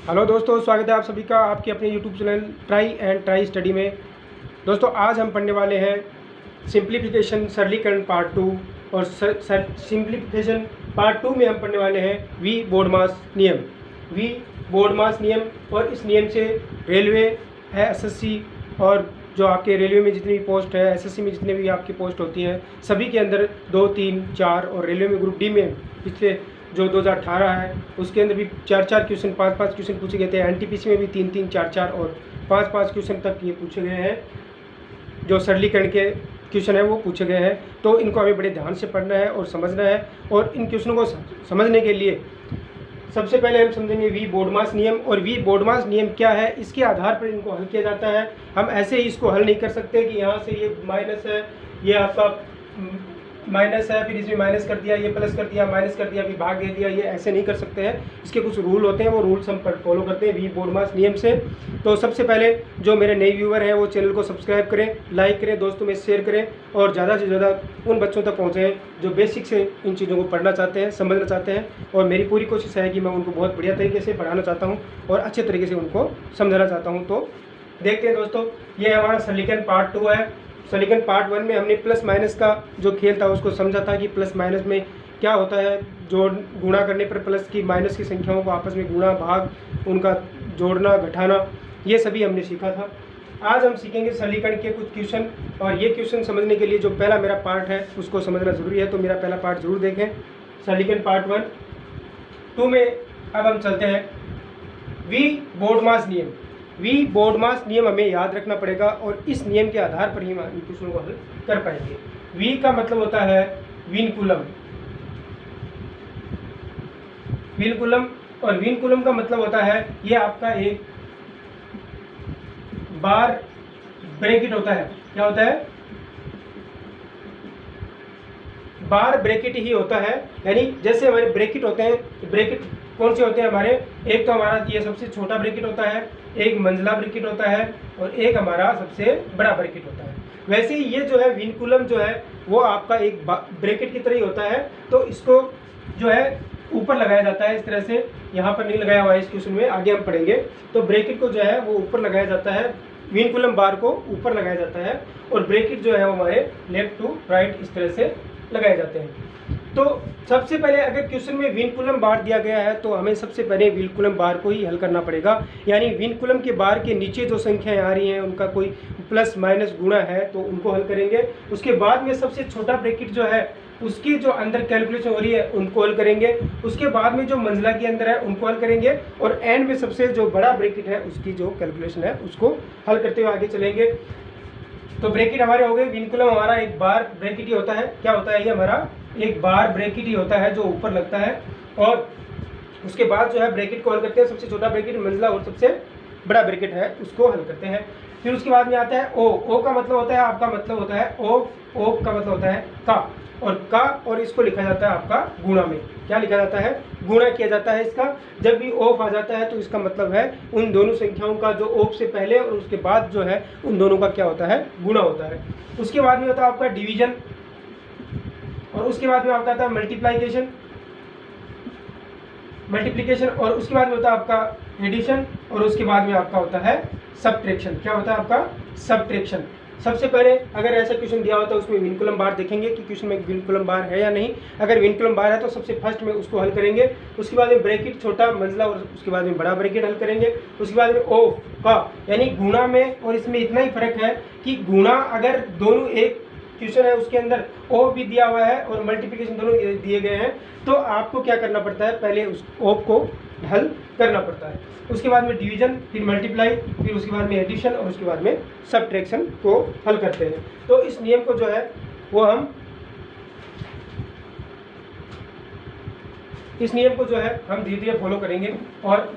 Hello दोस्तों, स्वागत है आप सभी का आपके अपने YouTube channel try and try study में। दोस्तों आज हम पढ़ने वाले हैं सिंप्लीफिकेशन सरलीकरण पार्ट 2 और सिंप्लीफिकेशन पार्ट 2 में हम पढ़ने वाले हैं वी बोडमास नियम। वी बोडमास नियम, और इस नियम से रेलवे है, एसएससी और जो आपके रेलवे में जितनी भी पोस्ट है, एसएससी में जितने भी आपकी पोस्ट होती हैं, सभी के अंदर 2, 3, 4 और रेलवे में ग्रुप डी में पिछले जो 2018 है उसके अंदर भी 4-4 क्वेश्चन, 5-5 क्वेश्चन पूछे गए थे। एनटीपीसी में भी 3-3, 4-4 और 5-5 क्वेश्चन तक ये पूछे गए हैं। जो सरलीकरण के क्वेश्चन है वो पूछे गए हैं, तो इनको हमें बड़े ध्यान से पढ़ना है और समझना है। और इन क्वेश्चनों को समझने के लिए सबसे पहले हम समझेंगे वी बोडमास नियम। और वी बोडमास नियम क्या है, इसके आधार पर इनको हल किया जाता है। हम ऐसे ही इसको हल नहीं कर सकते कि यहाँ से ये माइनस है, ये आपका माइनस है, फिर इसमें माइनस कर दिया, ये प्लस कर दिया, माइनस कर दिया, अभी भाग दे दिया, ये ऐसे नहीं कर सकते हैं। इसके कुछ रूल होते हैं, वो रूल्स हम फॉलो करते हैं वी बोडमास नियम से। तो सबसे पहले जो मेरे नए व्यूअर हैं वो चैनल को सब्सक्राइब करें, लाइक करें, दोस्तों में शेयर करें और ज़्यादा से ज़्यादा उन बच्चों तक पहुँचें जो बेसिक से इन चीज़ों को पढ़ना चाहते हैं, समझना चाहते हैं। और मेरी पूरी कोशिश है कि मैं उनको बहुत बढ़िया तरीके से पढ़ाना चाहता हूँ और अच्छे तरीके से उनको समझाना चाहता हूँ। तो देखते हैं दोस्तों, ये हमारा सरलीकरण पार्ट 2 है। सरलीकरण पार्ट 1 में हमने प्लस माइनस का जो खेल था उसको समझा था कि प्लस माइनस में क्या होता है। जोड़ गुणा करने पर प्लस की माइनस की संख्याओं को आपस में गुणा भाग, उनका जोड़ना घटाना, ये सभी हमने सीखा था। आज हम सीखेंगे सरलीकरण के कुछ क्वेश्चन, और ये क्वेश्चन समझने के लिए जो पहला मेरा पार्ट है उसको समझना ज़रूरी है। तो मेरा पहला पार्ट ज़रूर देखें, सरलीकरण पार्ट 1। 2 में अब हम चलते हैं वी बोडमास नियम। वी बोडमास नियम हमें याद रखना पड़ेगा और इस नियम के आधार पर ही हम इन क्वेश्चनों को हल कर पाएंगे। वी का मतलब होता है विनकुलम, विनकुलम, और विनकुलम का मतलब होता है ये आपका एक बार ब्रैकेट होता है। क्या होता है? बार ब्रैकेट ही होता है। यानी जैसे हमारे ब्रैकेट होते हैं, ब्रैकेट कौन से होते हैं हमारे? एक तो हमारा ये सबसे छोटा ब्रैकेट होता है, एक मंजिला ब्रैकेट होता है और एक हमारा सबसे बड़ा ब्रैकेट होता है। वैसे ही ये जो है विनकुलम जो है वो आपका एक ब्रैकेट की तरह ही होता है। तो इसको जो है ऊपर लगाया जाता है इस तरह से, यहाँ पर नहीं लगाया हुआ है इस क्वेश्चन में, आगे हम पढ़ेंगे। तो ब्रैकेट को जो है वो ऊपर लगाया जाता है, विनकुलम बार को ऊपर लगाया जाता है और ब्रैकेट जो है वो हमारे लेफ्ट टू राइट इस तरह से लगाए जाते हैं। तो सबसे पहले अगर क्वेश्चन में विनकुलम बार दिया गया है तो हमें सबसे पहले विनकुलम बार को ही हल करना पड़ेगा। यानी विनकुलम के बार के नीचे जो संख्याएं आ रही हैं उनका कोई प्लस माइनस गुणा है तो उनको हल करेंगे। उसके बाद में सबसे छोटा ब्रैकेट जो है उसकी जो अंदर कैलकुलेशन हो रही है उनको हल करेंगे। उसके बाद में जो मंजिला के अंदर है उनको हल करेंगे और एंड में सबसे जो बड़ा ब्रैकेट है उसकी जो कैलकुलेशन है उसको हल करते हुए आगे चलेंगे। तो ब्रैकेट हमारे हो गए, विनकुलम हमारा एक बार ब्रैकेट ही होता है। क्या होता है? ये हमारा एक बार ब्रैकेट ही होता है जो ऊपर लगता है। और उसके बाद जो है ब्रैकेट को हल करते हैं, सबसे छोटा ब्रैकेट, मंजिला और सबसे बड़ा ब्रैकेट है उसको हल करते हैं। फिर उसके बाद में आता है ओ। ओ का मतलब होता है आपका, मतलब होता है ओ। ओ का मतलब होता है का, और इसको लिखा जाता है आपका गुणा में। क्या लिखा जाता है? गुणा किया जाता है इसका। जब भी ऑफ आ जाता है तो इसका मतलब है उन दोनों संख्याओं का जो ऑफ से पहले और उसके बाद जो है उन दोनों का क्या होता है? गुणा होता है। उसके बाद में होता है आपका डिवीजन, और उसके बाद में आपका आता है मल्टीप्लिकेशन, और उसके बाद में होता है आपका एडिशन, और उसके बाद में आपका होता है सब्ट्रैक्शन। क्या होता है आपका? सब्ट्रैक्शन। सबसे पहले अगर ऐसा क्वेश्चन दिया होता है उसमें विनकुलम बार देखेंगे कि क्वेश्चन में विनकुलम बार है या नहीं। अगर विनकुलम बार है तो सबसे फर्स्ट में उसको हल करेंगे। उसके बाद में ब्रैकेट छोटा, मंजिला और उसके बाद में बड़ा ब्रैकेट हल करेंगे। उसके बाद में ओ का, यानी गुणा में और इसमें इतना ही फर्क है कि गुणा अगर दोनों एक क्वेश्चन है उसके अंदर ओ भी दिया हुआ है और मल्टीप्लिकेशन दोनों दिए गए हैं तो आपको क्या करना पड़ता है? पहले उस ओ को हल करना पड़ता है। उसके बाद में डिवीजन, फिर मल्टीप्लाई, फिर उसके बाद में एडिशन और उसके बाद में सब्ट्रैक्शन को हल करते हैं। तो इस नियम को जो है वो हम धीरे धीरे फॉलो करेंगे और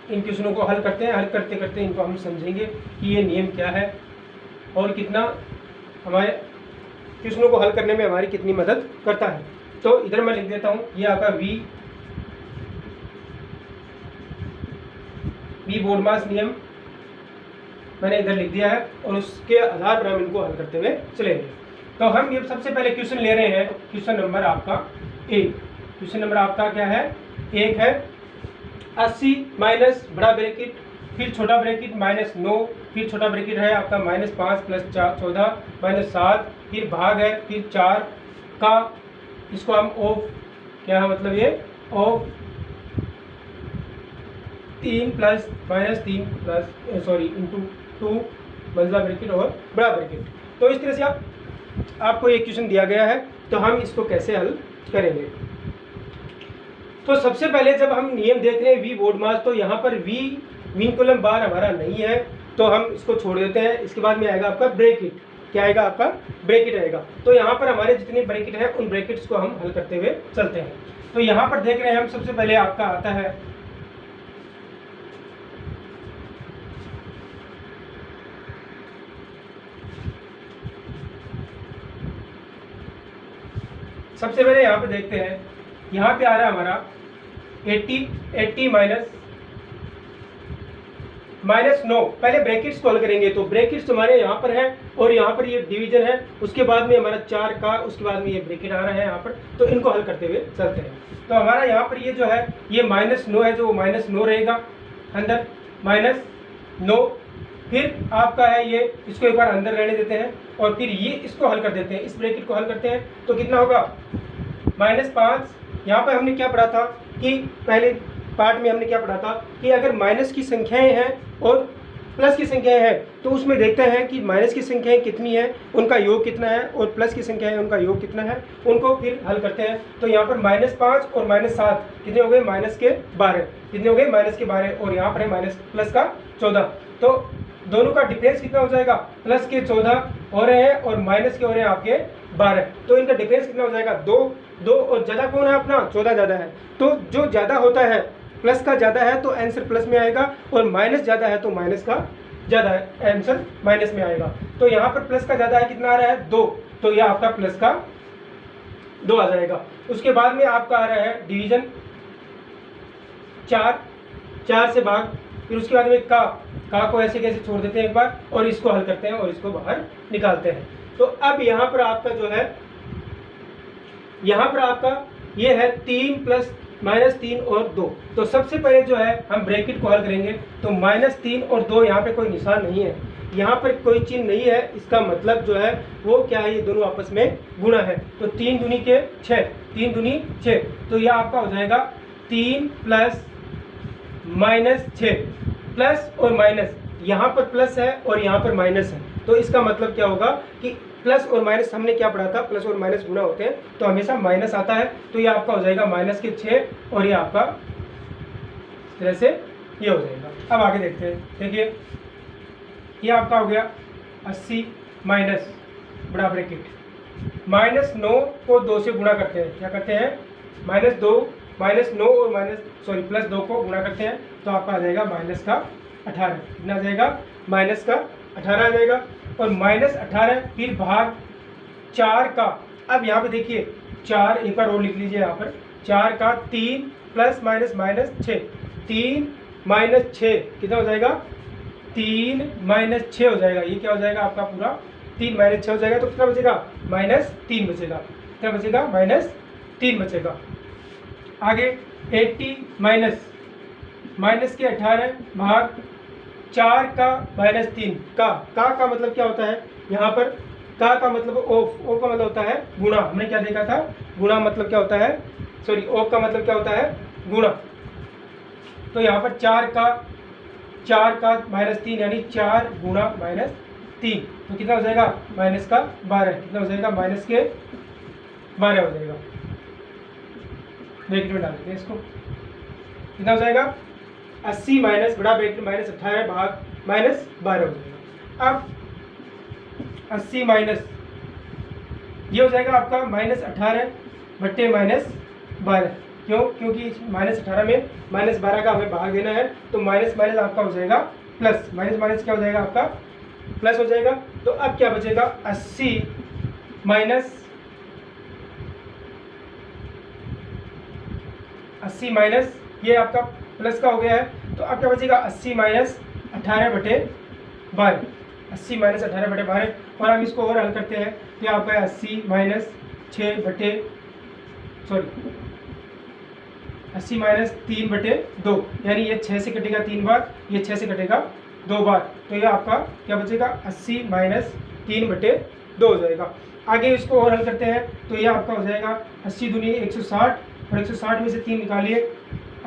इन क्वेश्चनों को हल करते हैं। हल करते करते इनको हम समझेंगे कि ये नियम क्या है और कितना हमारे क्वेश्चनों को हल करने में हमारी कितनी मदद करता है। तो इधर मैं लिख देता हूँ, ये आपका वी बोडमास नियम मैंने इधर लिख दिया है और उसके आधार पर हम इनको हल करते हुए चलेंगे। तो हम ये सबसे पहले क्वेश्चन ले रहे हैं, क्वेश्चन नंबर आपका 1। क्वेश्चन नंबर आपका क्या है? 1 है। 80 माइनस बड़ा ब्रैकेट, फिर छोटा ब्रैकेट -9, फिर छोटा ब्रैकेट है आपका -5 प्लस 14 -7, फिर भाग है, फिर 4 का, इसको हम ऑफ, क्या है मतलब ये of 3 plus -3 plus sorry into 2 मंजिला ब्रैकेट और बड़ा ब्रैकेट। तो इस तरह से आपको एक क्वेश्चन दिया गया है, तो हम इसको कैसे हल करेंगे। तो सबसे पहले जब हम नियम देख रहे हैं वी बोर्ड मास, तो यहाँ पर वी मीन कॉलम बार हमारा नहीं है, तो हम इसको छोड़ देते हैं। इसके बाद में आएगा आपका ब्रैकेट, क्या आएगा आपका ब्रैकेट आएगा। तो यहाँ पर हमारे जितने ब्रैकेट हैं उन ब्रैकेट्स को हम हल करते हुए चलते हैं। तो यहाँ पर देख रहे हैं हम, सबसे पहले आपका आता है सबसे पहले यहाँ पे देखते हैं, यहाँ पे आ रहा है हमारा 80 माइनस 9। पहले ब्रैकेट्स को हल करेंगे, तो ब्रैकेट्स हमारे यहाँ पर है और यहाँ पर ये डिवीजन है, उसके बाद में हमारा 4 का, उसके बाद में ये ब्रैकेट आ रहा है यहाँ पर, तो इनको हल करते हुए चलते हैं। तो हमारा यहाँ पर ये जो है ये -9 है, जो -9 रहेगा अंदर -9, फिर आपका है ये, इसको एक बार अंदर रहने देते हैं और फिर ये इसको हल कर देते हैं, इस ब्रैकेट को हल करते हैं, तो कितना होगा -5। यहाँ पर हमने क्या पढ़ा था कि पहले पार्ट में हमने क्या पढ़ा था कि अगर माइनस की संख्याएं हैं और प्लस की संख्याएं हैं, तो उसमें देखते हैं कि माइनस की संख्याएं कितनी है, उनका योग कितना है, और प्लस की संख्याएं है उनका योग कितना है, उनको फिर हल करते हैं। तो यहाँ पर -5 और -7 कितने हो गए, -12 कितने हो गए, -12, और यहाँ पर है प्लस का 14। तो दोनों का डिफरेंस कितना हो जाएगा, प्लस के 14 हो रहे हैं और माइनस के हो रहे हैं आपके 12, तो इनका डिफरेंस कितना हो जाएगा 2 और ज़्यादा कौन है अपना, 14 ज़्यादा है। तो जो ज़्यादा होता है, प्लस का ज़्यादा है तो आंसर प्लस में आएगा, और माइनस ज़्यादा है तो माइनस का ज़्यादा है, आंसर माइनस में आएगा। तो यहाँ पर प्लस का ज़्यादा है, कितना आ रहा है 2, तो यह आपका प्लस का 2 आ जाएगा। उसके बाद में आपका आ रहा है डिवीजन 4 से भाग, फिर उसके बाद में का को ऐसे कैसे छोड़ देते हैं एक बार, और इसको हल करते हैं और इसको बाहर निकालते हैं। तो अब यहाँ पर आपका जो है, यहाँ पर आपका ये है 3 प्लस -3 और 2। तो सबसे पहले जो है हम ब्रैकेट को हल करेंगे, तो -3 और 2, यहाँ पे कोई निशान नहीं है, यहाँ पर कोई चिन्ह नहीं है, इसका मतलब जो है वो क्या है, ये दोनों आपस में गुणा है। तो 3 दूनी के 6, 3 दूनी 6, तो यह आपका हो जाएगा 3 प्लस -6, प्लस और माइनस, यहाँ पर प्लस है और यहाँ पर माइनस है, तो इसका मतलब क्या होगा कि प्लस और माइनस हमने क्या पढ़ा था, प्लस और माइनस गुणा होते हैं तो हमेशा माइनस आता है। तो ये आपका हो जाएगा -6 और ये आपका इस तरह से ये हो जाएगा। अब आगे देखते हैं, देखिए ये आपका हो गया 80 माइनस बड़ा ब्रैकेट, -9 को 2 से गुणा करते हैं, क्या करते हैं -9 और +2 को गुणा करते हैं, तो आपका आ जाएगा -18, कितना आ जाएगा -18 आ जाएगा, और -18 फिर भाग 4 का। अब यहाँ पे देखिए 4 एक बार और लिख लीजिए, यहाँ पर 4 का 3 प्लस माइनस -6, 3 - 6 कितना हो जाएगा, 3 - 6 हो जाएगा। ये क्या हो जाएगा आपका पूरा 3 - 6 हो जाएगा, तो कितना बचेगा -3 बचेगा, कितना बचेगा -3 बचेगा। आगे 80 माइनस के 18 भाग 4 का -3 का मतलब क्या होता है, यहाँ पर का मतलब ऑफ का मतलब होता है गुणा। हमने क्या देखा था, गुणा मतलब क्या होता है, सॉरी ऑफ का मतलब क्या होता है गुणा। तो यहाँ पर 4 का -3 यानी 4 गुणा -3, तो कितना हो जाएगा -12, कितना हो जाएगा -12 हो जाएगा। ब्रैकेट में डाल देते हैं इसको, कितना हो जाएगा 80 माइनस बड़ा ब्रैकेट -18 भाग -12 हो जाएगा। अब 80 माइनस ये हो जाएगा आपका -18 बट्टे -12, क्यों, क्योंकि -18 में -12 का हमें भाग देना है, तो माइनस आपका हो जाएगा प्लस, माइनस क्या हो जाएगा आपका प्लस हो जाएगा। तो अब क्या बचेगा 80 माइनस ये आपका प्लस का हो गया है, तो अब क्या बचेगा 80 माइनस 18 बटे 12, 80 माइनस 18 बटे 12, और हम इसको और हल करते हैं तो ये आपका 80 माइनस 6 बटे 80 माइनस 3/2, यानी ये 6 से कटेगा 3 बार, ये 6 से कटेगा 2 बार, तो ये आपका क्या बचेगा 80 माइनस 3/2 हो जाएगा। आगे इसको और हल करते हैं तो ये आपका हो जाएगा 80 दूनी 160, और 160 में से 3 निकालिए,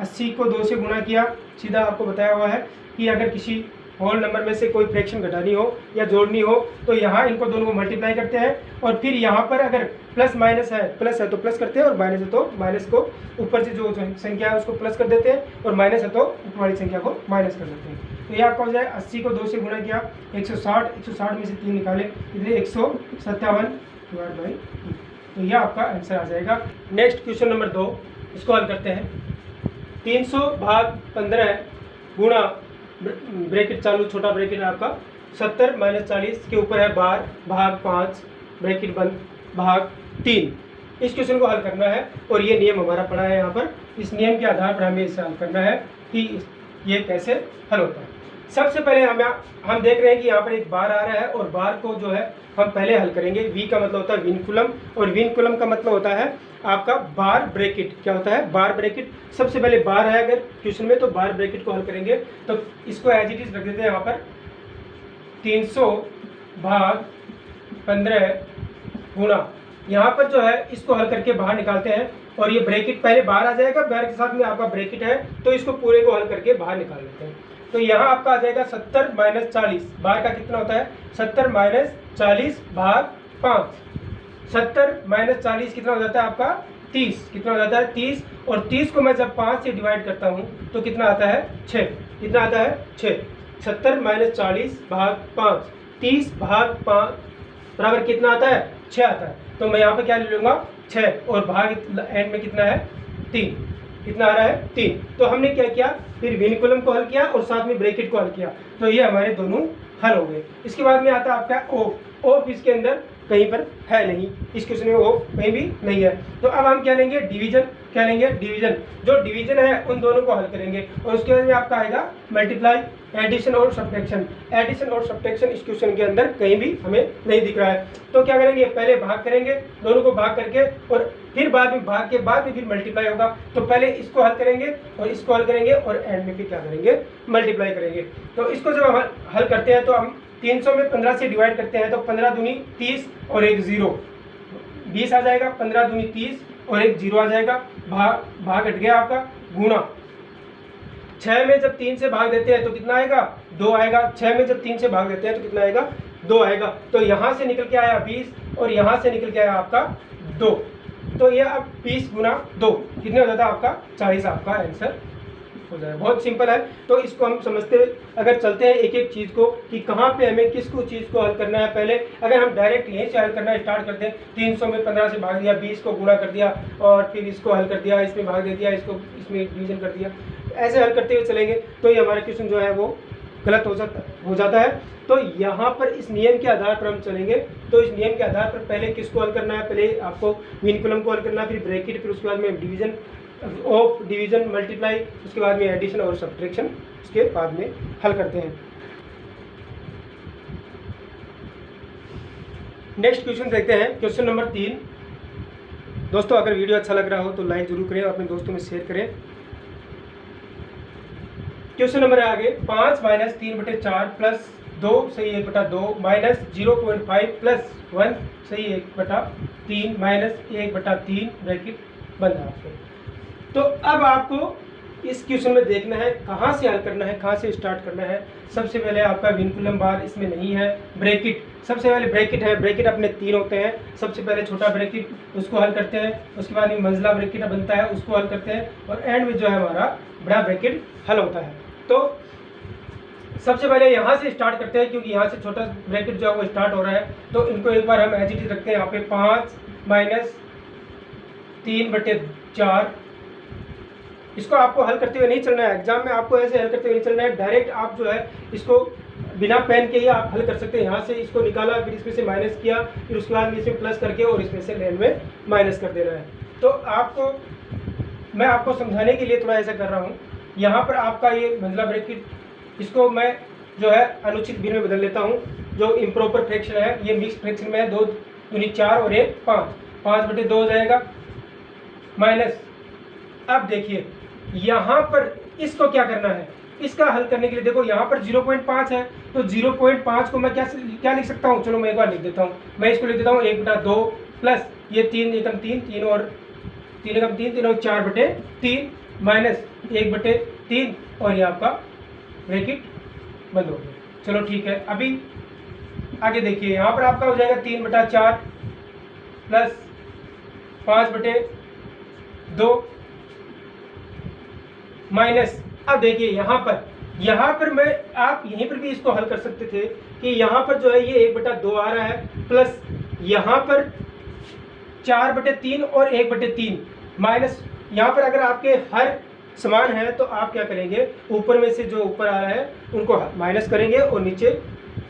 80 को 2 से गुना किया, सीधा आपको बताया हुआ है कि अगर किसी होल नंबर में से कोई फ्रैक्शन घटानी हो या जोड़नी हो तो यहाँ इनको दोनों को मल्टीप्लाई करते हैं, और फिर यहाँ पर अगर प्लस माइनस है, प्लस है तो प्लस करते हैं और माइनस है तो माइनस को ऊपर से जो संख्या है उसको प्लस कर देते हैं, और माइनस है तो ऊपर वाली संख्या को माइनस कर देते हैं। तो ये आपका हो जाए 80 को 2 से गुना किया 160, 160 में से 3 निकाले, इसलिए 157 डिवाइड बाई 2, तो यह आपका आंसर आ जाएगा। नेक्स्ट क्वेश्चन नंबर 2, इसको हल करते हैं। 300 भाग 15 गुणा ब्रैकेट चालू छोटा ब्रैकेट है आपका 70 माइनस 40 के ऊपर है बार भाग 5 ब्रैकेट बंद भाग 3। इस क्वेश्चन को हल करना है और ये नियम हमारा पड़ा है यहाँ पर। इस नियम के आधार पर हमें इसे हल करना है कि ये कैसे हल होता है। सबसे पहले हम देख रहे हैं कि यहाँ पर एक बार आ रहा है, और बार को जो है हम पहले हल करेंगे। वी का मतलब होता है विनकुलम, और विनकुलम का मतलब होता है आपका बार ब्रैकेट। क्या होता है बार ब्रैकेट? सबसे पहले बार है अगर क्वेश्चन में तो बार ब्रैकेट को हल करेंगे। तो इसको एज इट इज रख देते हैं यहाँ पर 300 भाग 15 गुणा, यहाँ पर जो है इसको हल करके बाहर निकालते हैं, और ये ब्रैकेट पहले बाहर आ जाएगा, बाहर के साथ में आपका ब्रैकेट है, तो इसको पूरे को हल करके बाहर निकाल लेते हैं। तो यहाँ आपका आ जाएगा 70 माइनस 40, बाहर का कितना होता है 70 माइनस 40 भाग 5। 70 माइनस 40 कितना हो जाता है आपका 30, कितना हो जाता है 30, और 30 को मैं जब 5 से डिवाइड करता हूँ तो कितना आता है 6, कितना आता है 6। 70 माइनस 40 भाग 5, 30 भाग 5 बराबर कितना आता है 6 आता है। तो मैं यहाँ पे क्या ले लूँगा 6, और भाग एंड में कितना है 3, कितना आ रहा है 3। तो हमने क्या किया, फिर विनकुलम को हल किया और साथ में ब्रैकेट को हल किया, तो ये हमारे दोनों हल हो गए। इसके बाद में आता है आपका ऑफ। ऑफ इसके अंदर कहीं पर है नहीं, इस क्वेश्चन में ऑफ कहीं भी नहीं है। तो अब हम क्या लेंगे डिवीजन, क्या लेंगे डिवीजन। जो डिवीजन है उन दोनों को हल करेंगे, और उसके बाद में आपका आएगा मल्टीप्लाई, एडिशन और सब्ट्रैक्शन। एडिशन और सब्ट्रैक्शन इस क्वेश्चन के अंदर कहीं भी हमें नहीं दिख रहा है। तो क्या करेंगे, पहले भाग करेंगे, दोनों को भाग करके, और फिर बाद में भाग के बाद में फिर मल्टीप्लाई होगा। तो पहले इसको हल करेंगे और इसको हल करेंगे, और एंड में फिर क्या करेंगे मल्टीप्लाई करेंगे। तो इसको जब हम हल करते हैं तो हम 300 में 15 से डिवाइड करते हैं, तो 15 दूनी 30 और एक 0 20 आ जाएगा। 15 दूनी 30 और एक 0 आ जाएगा, भाग हट गया आपका, गुणा 6 में जब 3 से भाग देते हैं तो कितना आएगा 2 आएगा। 6 में जब 3 से भाग देते हैं तो कितना आएगा 2 आएगा। तो यहाँ से निकल के आया 20, और यहाँ से निकल के आया आपका 2। तो ये अब 20 गुना 2 कितने हो जाता है आपका 40, आपका आंसर हो जाए। बहुत सिंपल है। तो इसको हम समझते हुए अगर चलते हैं एक एक चीज़ को कि कहाँ पे हमें किसको चीज़ को हल करना है। पहले अगर हम डायरेक्ट यहीं से हल करना स्टार्ट करते हैं, 300 में 15 से भाग दिया, 20 को गुणा कर दिया, और फिर इसको हल कर दिया, इसमें भाग दे दिया, इसको इसमें डिवीजन कर दिया, ऐसे हल करते हुए चलेंगे तो ये हमारा क्वेश्चन जो है वो गलत हो जाता है। तो यहाँ पर इस नियम के आधार पर हम चलेंगे। तो इस नियम के आधार पर पहले किसको हल करना है, पहले आपको विनकुलम को हल करना है, फिर ब्रैकेट, फिर उसके बाद में डिवीजन ऑफ, डिवीजन, मल्टीप्लाई, उसके बाद में एडिशन और सब्ट्रैक्शन, उसके बाद में हल करते हैं। नेक्स्ट क्वेश्चन देखते हैं, क्वेश्चन नंबर 3। दोस्तों अगर वीडियो अच्छा लग रहा हो तो लाइक जरूर करें और अपने दोस्तों में शेयर करें। क्वेश्चन नंबर है आगे, 5 माइनस 3/4 प्लस 2 सही 1/2 माइनस 0.5 प्लस 1 सही 1/3 माइनस 1/3 ब्रैकेट बंद है आपके। तो अब आपको इस क्वेश्चन में देखना है कहाँ से हल करना है, कहाँ से स्टार्ट करना है। सबसे पहले आपका विनकुलम बार इसमें नहीं है, ब्रैकेट सबसे पहले ब्रैकेट है, ब्रैकेट अपने 3 होते हैं। सबसे पहले छोटा ब्रैकेट उसको हल करते हैं, उसके बाद में मंझला ब्रैकेट बनता है उसको हल करते हैं, और एंड में जो है हमारा बड़ा ब्रैकेट हल होता है। तो सबसे पहले यहाँ से स्टार्ट करते हैं क्योंकि यहाँ से छोटा ब्रैकेट जो है वो स्टार्ट हो रहा है। तो इनको एक बार हम एज इट इज रखते हैं यहाँ पे 5 माइनस 3/4। इसको आपको हल करते हुए नहीं चलना है, एग्जाम में आपको ऐसे हल करते हुए नहीं चलना है। डायरेक्ट आप जो है इसको बिना पेन के ही आप हल कर सकते हैं। यहाँ से इसको निकाला, फिर इसमें से माइनस किया, फिर उसके बाद इसमें प्लस करके और इसमें से एंड में माइनस कर देना है। तो मैं आपको समझाने के लिए थोड़ा ऐसा कर रहा हूँ। यहाँ पर आपका ये मंझला ब्रैकेट, इसको मैं जो है अनुचित भिन्न में बदल लेता हूँ। जो इम्प्रॉपर फ्रैक्शन है ये मिक्स फ्रैक्शन में है, 2 दूनी 4 और 1 5, 5/2 हो जाएगा, माइनस। अब देखिए यहाँ पर इसको क्या करना है, इसका हल करने के लिए देखो यहाँ पर 0.5 है, तो 0.5 को मैं क्या लिख सकता हूँ, चलो मैं एक बार लिख देता हूँ। मैं इसको लिख देता हूँ 1/2 प्लस ये 3 एकम 3, 3 और 3 एकम 3, 3 और 4/3 माइनस 1/3 और ये आपका ब्रैकेट बंद हो गया। चलो ठीक है, अभी आगे देखिए यहाँ पर आपका हो जाएगा 3/4 प्लस 5/2 माइनस, अब देखिए यहाँ पर मैं आप यहीं पर भी इसको हल कर सकते थे कि यहाँ पर जो है ये 1/2 आ रहा है प्लस यहाँ पर 4/3 और 1/3 माइनस, यहाँ पर अगर आपके हर समान है तो आप क्या करेंगे, ऊपर में से जो ऊपर आ रहा है उनको माइनस करेंगे और नीचे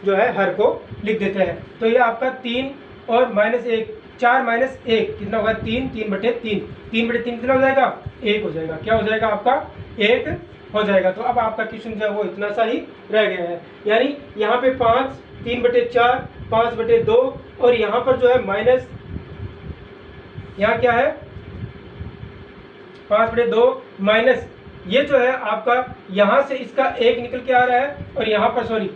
जो है हर को लिख देते हैं। तो ये आपका 3 और -1, 4 - 1 कितना होगा, 3, 3/3, 3/3 कितना हो जाएगा, 1 हो जाएगा। क्या हो जाएगा आपका, 1 हो जाएगा। तो अब आपका क्वेश्चन जो है वो इतना सा ही रह गया है, यानी यहाँ पे 5, 3/4, 5/2 और यहाँ पर जो है माइनस, यहाँ क्या है 5/2 माइनस, ये जो है आपका यहाँ से इसका 1 निकल के आ रहा है और यहाँ पर सॉरी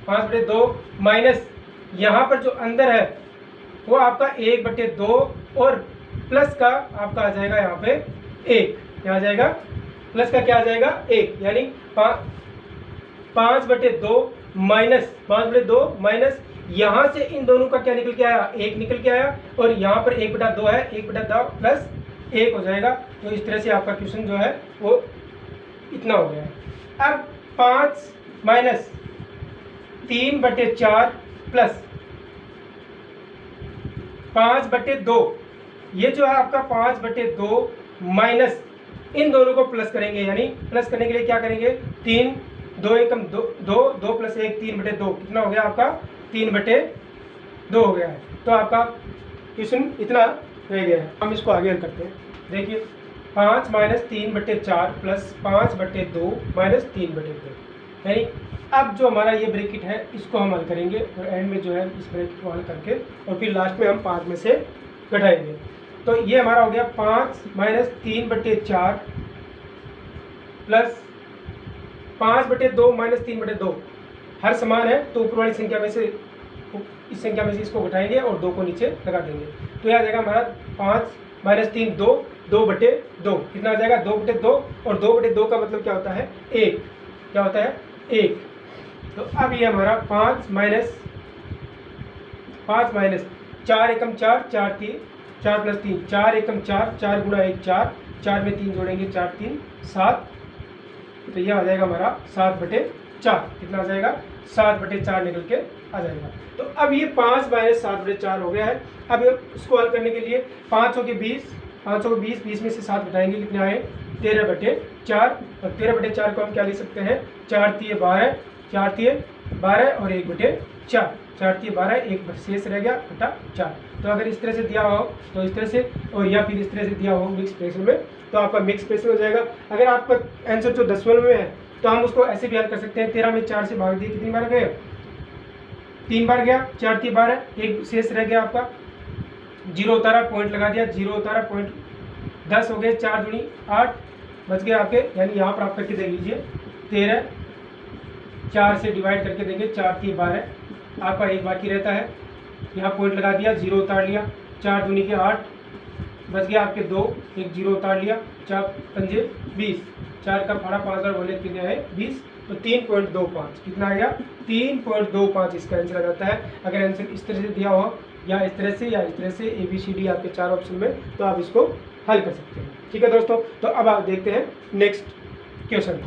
5/2 माइनस यहाँ पर जो अंदर है वो आपका 1/2 और प्लस का आपका आ जाएगा यहाँ पे 1, क्या आ जाएगा, प्लस का क्या आ जाएगा 1, यानी 5/2 माइनस यहाँ से इन दोनों का क्या निकल के आया, 1 निकल के आया और यहाँ पर 1/2 है, 1/2 प्लस 1 हो जाएगा। तो इस तरह से आपका क्वेश्चन जो है वो इतना हो गया है। अब 5 माइनस 3/4 प्लस 5/2, ये जो है आपका 5/2 माइनस इन दोनों को प्लस करेंगे, यानी प्लस करने के लिए क्या करेंगे, 3, 2 एकम 2, 2 प्लस 1 3/2 कितना हो गया आपका 3/2 हो गया है। तो आपका क्वेश्चन इतना रह गया है। हम इसको आगे हल करते हैं। देखिए 5 माइनस 3/4 प्लस 5/2 माइनस 3/2, यानी अब जो हमारा ये ब्रैकेट है इसको हम हल करेंगे और एंड में जो है इस ब्रैकेट को हल करके और फिर लास्ट में हम 5 में से घटाएंगे। तो ये हमारा हो गया 5 माइनस 3/4 प्लस 5/2 माइनस 3/2, हर समान है तो ऊपर वाली संख्या में से इस संख्या में से इसको घटाएंगे और 2 को नीचे लगा देंगे। तो यह आ जाएगा हमारा 5 माइनस 3 2, 2/2 कितना आ जाएगा 2/2 और 2/2 का मतलब क्या होता है 1, क्या होता है 1। तो अब ये हमारा 5 माइनस 4 एकम 4, 4 प्लस 3 4 एकम 4, 4 गुणा 1 4, 4 में 3 जोड़ेंगे 4 3 7, तो यह आ जाएगा हमारा 7/4, कितना आ जाएगा 7/4 निकल के आ जाएगा। तो अब ये 5 माइनस 7/4 हो गया है। अब इसको हल करने के लिए 5 हो के 20, 5 हो के 20, 20 में से 7 घटाएंगे कितने आए 13/4 और 13/4 को हम क्या लिख सकते हैं 4 3 12, 4 3 12 और 1/4, 4 3 12, 1 शेष रह गया बटा 4। तो अगर इस तरह से दिया हो तो इस तरह से, और या फिर इस तरह से दिया हो मिक्स फ्रैक्शन में तो आपका मिक्स फ्रैक्शन हो जाएगा। अगर आपका आंसर जो दशमलव में है तो हम उसको ऐसे भी हल कर सकते हैं, 13 में 4 से भाग दिए कितनी बार गए 3 बार गया, 4 3 12, 1 शेष रह गया आपका, 0 उतारा पॉइंट लगा दिया, 0 उतारा पॉइंट 10 हो गए, 4 दूनी 8 बच गए आपके, यानी यहाँ पर आप करके देख लीजिए 13, 4 से डिवाइड करके देंगे 4 3 12, आपका 1 बाकी रहता है, यहाँ पॉइंट लगा दिया 0 उतार लिया, 4 दूनी के 8 बच गया आपके 2, 1 0 उतार लिया, 4 पंजे 20, 4 का फाड़ा 5 बार बोले कितने आए 20, तो 3.25 कितना आ गया 3.25 इसका आंसर आ जाता है। अगर आंसर इस तरह से दिया हो या इस तरह से या इस तरह से ABCD आपके 4 ऑप्शन में, तो आप इसको हल कर सकते हैं। ठीक है दोस्तों, तो अब आप देखते हैं नेक्स्ट क्वेश्चन।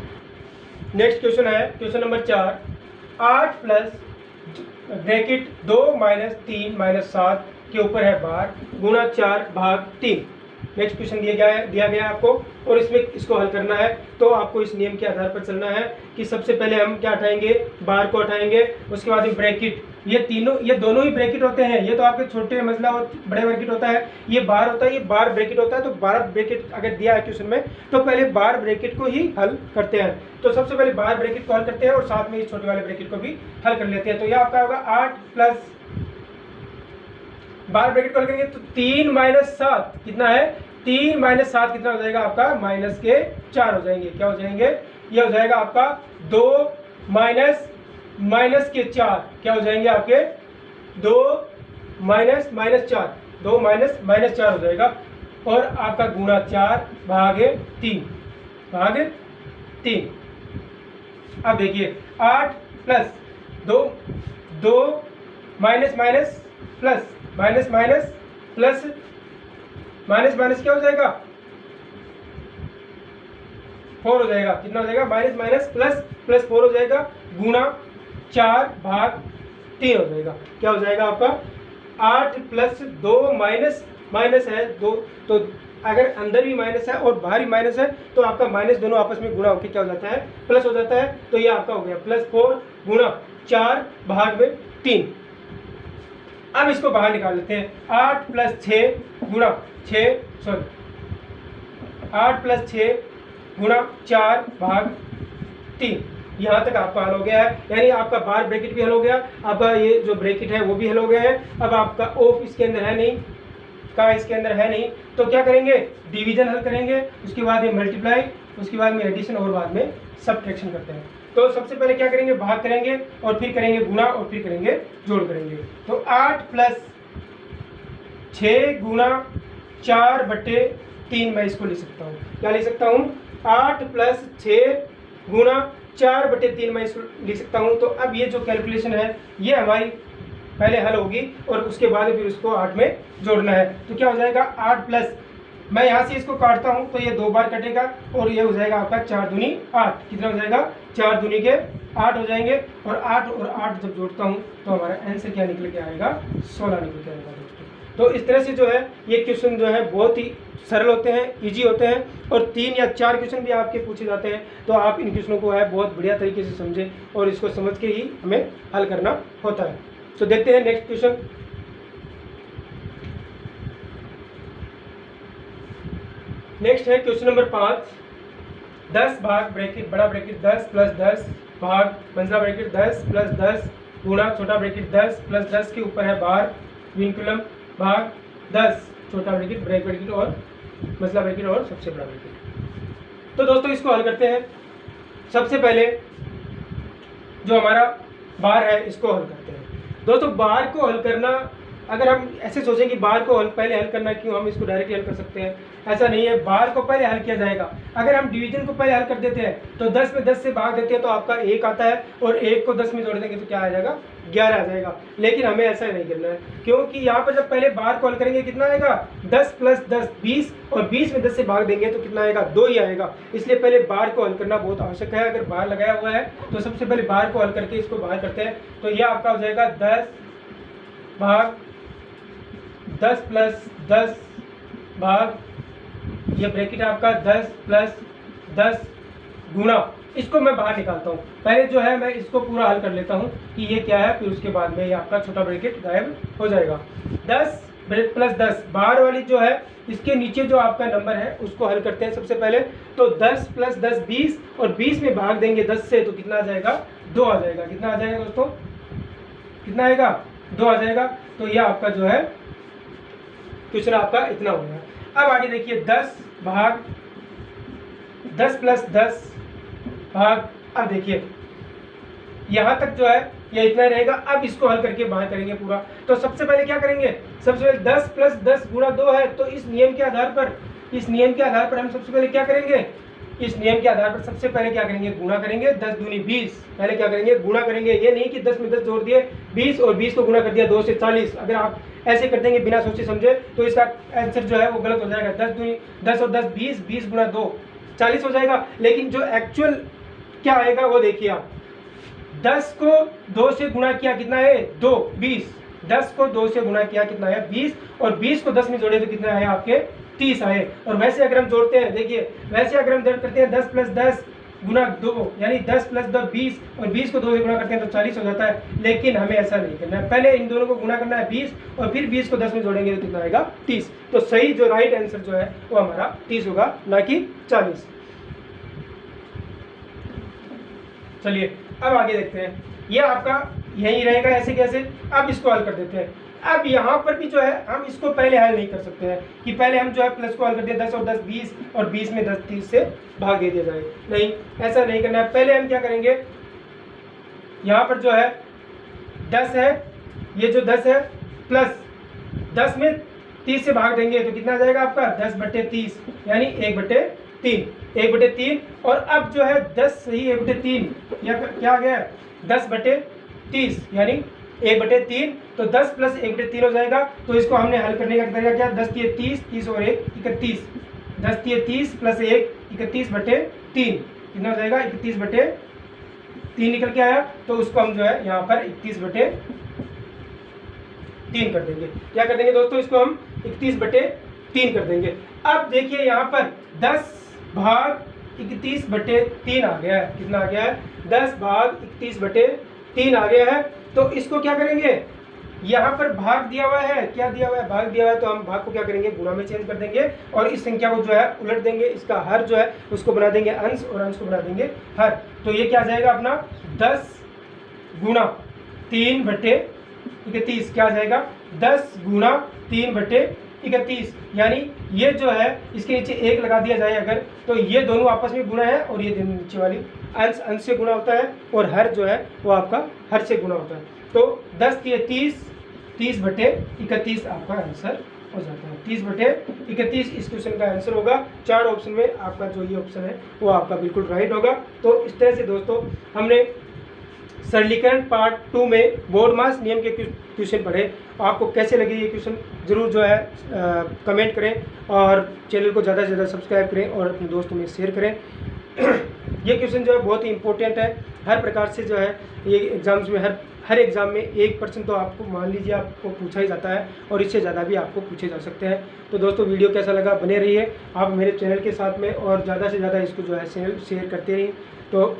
नेक्स्ट क्वेश्चन है question number 4, 8 plus bracket 2 minus 3 minus 7 के ऊपर है बार गुणा 4 भाग 3। नेक्स्ट क्वेश्चन दिया गया आपको और इसमें इसको हल करना है। तो आपको इस नियम के आधार पर चलना है कि सबसे पहले हम क्या हटाएंगे, बार को हटाएंगे, उसके बाद ब्रैकेट, ये दोनों ही ब्रैकेट होते हैं। ये तो आपके छोटे मसला और बड़े ब्रैकेट होता है, ये बार होता है, ये बार ब्रैकेट होता है। तो बार ब्रैकेट अगर दिया है क्वेश्चन में तो पहले बार ब्रैकेट को ही हल करते हैं। तो सबसे पहले बार ब्रैकेट को हल करते हैं और साथ में इस छोटे वाले ब्रैकेट को भी हल कर लेते हैं। तो यह आपका होगा 8 प्लस बार ब्रैकेट को हल करेंगे तो 3 माइनस 7 कितना है 3 माइनस 7 कितना हो जाएगा आपका, माइनस के 4 हो जाएंगे। क्या हो जाएंगे, ये हो जाएगा आपका 2 माइनस माइनस के 4, क्या हो जाएंगे आपके 2 माइनस माइनस 4, 2 माइनस माइनस 4 हो जाएगा। और आपका गुणा 4 भागे 3 भागे 3। अब देखिए 8 plus 2, 2 minus minus plus minus minus plus minus minus क्या हो जाएगा, 4 हो जाएगा। कितना हो जाएगा, माइनस माइनस प्लस प्लस 4 हो जाएगा, गुणा 4 भाग 3 हो जाएगा। क्या हो जाएगा आपका 8 प्लस 2 माइनस माइनस है 2, तो अगर अंदर भी माइनस है और बाहर भी माइनस है तो आपका माइनस दोनों आपस में गुणा होकर क्या हो जाता है, प्लस हो जाता है। तो ये आपका हो गया प्लस 4 गुणा 4 भाग में 3। अब इसको बाहर निकाल लेते हैं। 8 प्लस 6 गुणा 6 सॉरी 8 प्लस 6 गुणा 4 भाग 3। यहाँ तक आपका हल हो गया है, यानी आपका बार ब्रैकेट भी हल हो गया, आपका ये जो ब्रैकेट है वो भी हल हो गया है। अब आपका ऑफ इसके अंदर है नहीं, का इसके अंदर है नहीं, तो क्या करेंगे, डिवीजन हल करेंगे, उसके बाद में मल्टीप्लाई, उसके बाद में एडिशन और बाद में सब्ट्रैक्शन करते हैं। तो सबसे पहले क्या करेंगे, भाग करेंगे और फिर करेंगे गुणा और फिर करेंगे जोड़ करेंगे। तो 8 प्लस 6 गुणा 4 बटे 3 मैं इसको लिख सकता हूँ। क्या लिख सकता हूँ, 8 प्लस 6 गुणा 4 बटे 3 मैं इसको लिख सकता हूँ। तो अब ये जो कैलकुलेशन है ये हमारी पहले हल होगी और उसके बाद फिर उसको 8 में जोड़ना है। तो क्या हो जाएगा 8 प्लस, मैं यहाँ से इसको काटता हूँ तो ये 2 बार कटेगा और ये हो जाएगा आपका 4 दूनी 8। कितना हो जाएगा, 4 दूनी के 8 हो जाएंगे। और 8 और 8 जब जोड़ता हूँ तो हमारा आंसर क्या निकल के आएगा, 16 निकल के आएगा दोस्तों। तो इस तरह से जो है ये क्वेश्चन जो है बहुत ही सरल होते हैं, इजी होते हैं और 3 या 4 क्वेश्चन भी आपके पूछे जाते हैं। तो आप इन क्वेश्चनों को है बहुत बढ़िया तरीके से समझें और इसको समझ के ही हमें हल करना होता है। तो देखते हैं नेक्स्ट क्वेश्चन। नेक्स्ट है क्वेश्चन नंबर 5। 10 भाग ब्रैकेट बड़ा ब्रैकेट 10 प्लस 10 भाग मंझला ब्रैकेट 10 प्लस 10 गुणा छोटा ब्रैकेट 10 प्लस 10 के ऊपर है बार विनकुलम भाग 10 छोटा ब्रैकेट ब्रैकेट और मंझला ब्रैकेट और सबसे बड़ा ब्रैकेट। तो दोस्तों इसको हल करते हैं। सबसे पहले जो हमारा बार है इसको हल करते हैं। दोस्तों बार को हल करना, अगर हम ऐसे सोचें कि बार को पहले हल करना क्यों, हम इसको डायरेक्टली हल कर सकते हैं, ऐसा नहीं है। बार को पहले हल किया जाएगा। अगर हम डिवीजन को पहले हल कर देते हैं तो 10 में 10 से भाग देते हैं तो आपका 1 आता है और 1 को 10 में जोड़ देंगे तो क्या आ जाएगा, 11 आ जाएगा। लेकिन हमें ऐसा नहीं करना है, क्योंकि यहाँ पर जब पहले बार को हल करेंगे कितना आएगा, 10 प्लस 10 20 और 20 में 10 से भाग देंगे तो कितना आएगा, 2 ही आएगा। इसलिए पहले बार को हल करना बहुत आवश्यक है। अगर बार लगाया हुआ है तो सबसे पहले बार को हल करके इसको बाहर करते हैं। तो यह आपका हो जाएगा 10 भाग 10 प्लस 10 भाग, ये ब्रैकेट आपका 10 प्लस 10 गुणा, इसको मैं बाहर निकालता हूँ। पहले जो है मैं इसको पूरा हल कर लेता हूँ कि ये क्या है, फिर उसके बाद में ये आपका छोटा ब्रैकेट गायब हो जाएगा। 10 प्लस 10 बाहर वाली जो है इसके नीचे जो आपका नंबर है उसको हल करते हैं सबसे पहले। तो 10 प्लस 10 20 और 20 में भाग देंगे 10 से तो कितना आ जाएगा, 2 आ जाएगा। कितना आ जाएगा दोस्तों, कितना आएगा, 2 आ जाएगा। तो ये आपका जो है क्वेश्चन आपका इतना हो गया। अब आगे देखिए 10 भाग 10 प्लस 10 भाग, अब देखिए यहाँ तक जो है ये इतना रहेगा। अब इसको हल करके बाहर करेंगे पूरा। तो सबसे पहले क्या करेंगे, सबसे पहले 10 प्लस 10 गुणा 2 है, तो इस नियम के आधार पर हम सबसे पहले क्या करेंगे, इस नियम के आधार पर सबसे पहले क्या करेंगे, गुणा करेंगे। 10 दूनी 20, पहले क्या करेंगे, गुणा करेंगे। ये नहीं कि 10 में 10 जोड़ दिए 20 और 20 को गुणा कर दिया 2 से 40। अगर आप ऐसे कर देंगे बिना सोचे समझे तो इसका आंसर जो है वो गलत हो जाएगा। 10 दूनी 10 और 10 20, 20 गुणा 2 40 हो जाएगा। लेकिन जो एक्चुअल क्या आएगा वो देखिए आप, 10 को 2 से गुणा किया कितना है, 2 20, 10 को 2 से गुणा किया कितना है 20 और 20 को 10 में जोड़े तो कितना है आपके 30 आए। और वैसे अगर हम जोड़ते हैं, देखिए वैसे अगर हम जोड़ करते हैं 10 प्लस 10 गुणा 2 यानी 10 प्लस 10 20 और 20 को 2 से गुणा करते हैं तो 40 हो जाता है। लेकिन हमें ऐसा नहीं करना है, पहले इन दोनों को गुणा करना है 20 और फिर 20 को 10 में जोड़ेंगे तो कितना आएगा 30। तो सही जो राइट आंसर जो है वो हमारा 30 होगा, ना कि 40। चलिए अब आगे देखते हैं। ये आपका यही रहेगा ऐसे कैसे। अब इसको हल कर देते हैं। अब यहाँ पर भी जो है हम इसको पहले हल नहीं कर सकते हैं कि पहले हम जो है प्लस को हल कर दिया 10 और 10 20 और 20 में 10 30 से भाग दे दिया जाए। नहीं, ऐसा नहीं करना है। पहले हम क्या करेंगे, यहाँ पर जो है 10 है, ये जो 10 है प्लस 10 में 30 से भाग देंगे तो कितना आ जाएगा आपका 10/30 यानी 1/3 1/3। और अब जो है 10 सही 1/3 या क्या आ गया 10/30 यानी 1/3, तो 10 प्लस 1/3 हो जाएगा। तो इसको हमने हल करने का तरीका क्या, 10 × 30 30 और 1 31, 10 × 30 प्लस 1 31/3 कितना हो जाएगा 31/3 निकल के आया। तो उसको हम जो है यहाँ पर 31/3 कर देंगे। क्या कर देंगे दोस्तों, इसको हम 31/3 कर देंगे। अब देखिए यहाँ पर 10/31/3 आ गया है। कितना आ गया है 10/31/3 आ गया है। तो इसको क्या करेंगे, यहाँ पर भाग दिया हुआ है, क्या दिया हुआ है भाग दिया हुआ है, तो हम भाग को क्या करेंगे गुणा में चेंज कर देंगे और इस संख्या को जो है उलट देंगे, इसका हर जो है उसको बना देंगे अंश और अंश को बना देंगे हर। तो ये क्या आ जाएगा अपना 10 गुणा 3/31 क्या आ जाएगा 10 गुणा 3/31 यानी ये जो है इसके नीचे 1 लगा दिया जाए अगर, तो ये दोनों आपस में गुणा है और ये नीचे वाली अंश अंश से गुणा होता है और हर जो है वो आपका हर से गुणा होता है। तो 10 × 30 30/31 आपका आंसर हो जाता है। 30/31 इस क्वेश्चन का आंसर होगा। 4 ऑप्शन में आपका जो ये ऑप्शन है वो आपका बिल्कुल राइट होगा। तो इस तरह से दोस्तों हमने सरलीकरण पार्ट 2 में बोर्ड मास नियम के क्वेश्चन पढ़े। आपको कैसे लगे ये क्वेश्चन ज़रूर जो है कमेंट करें और चैनल को ज़्यादा से ज़्यादा सब्सक्राइब करें और अपने दोस्तों में शेयर करें। ये क्वेश्चन जो है बहुत ही इंपॉर्टेंट है। हर प्रकार से जो है ये एग्ज़ाम्स में हर एग्ज़ाम में 1% तो आपको मान लीजिए आपको पूछा ही जाता है और इससे ज़्यादा भी आपको पूछे जा सकते हैं। तो दोस्तों वीडियो कैसा लगा बने रहिए आप मेरे चैनल के साथ में और ज़्यादा से ज़्यादा इसको जो है शेयर करते रहिए। तो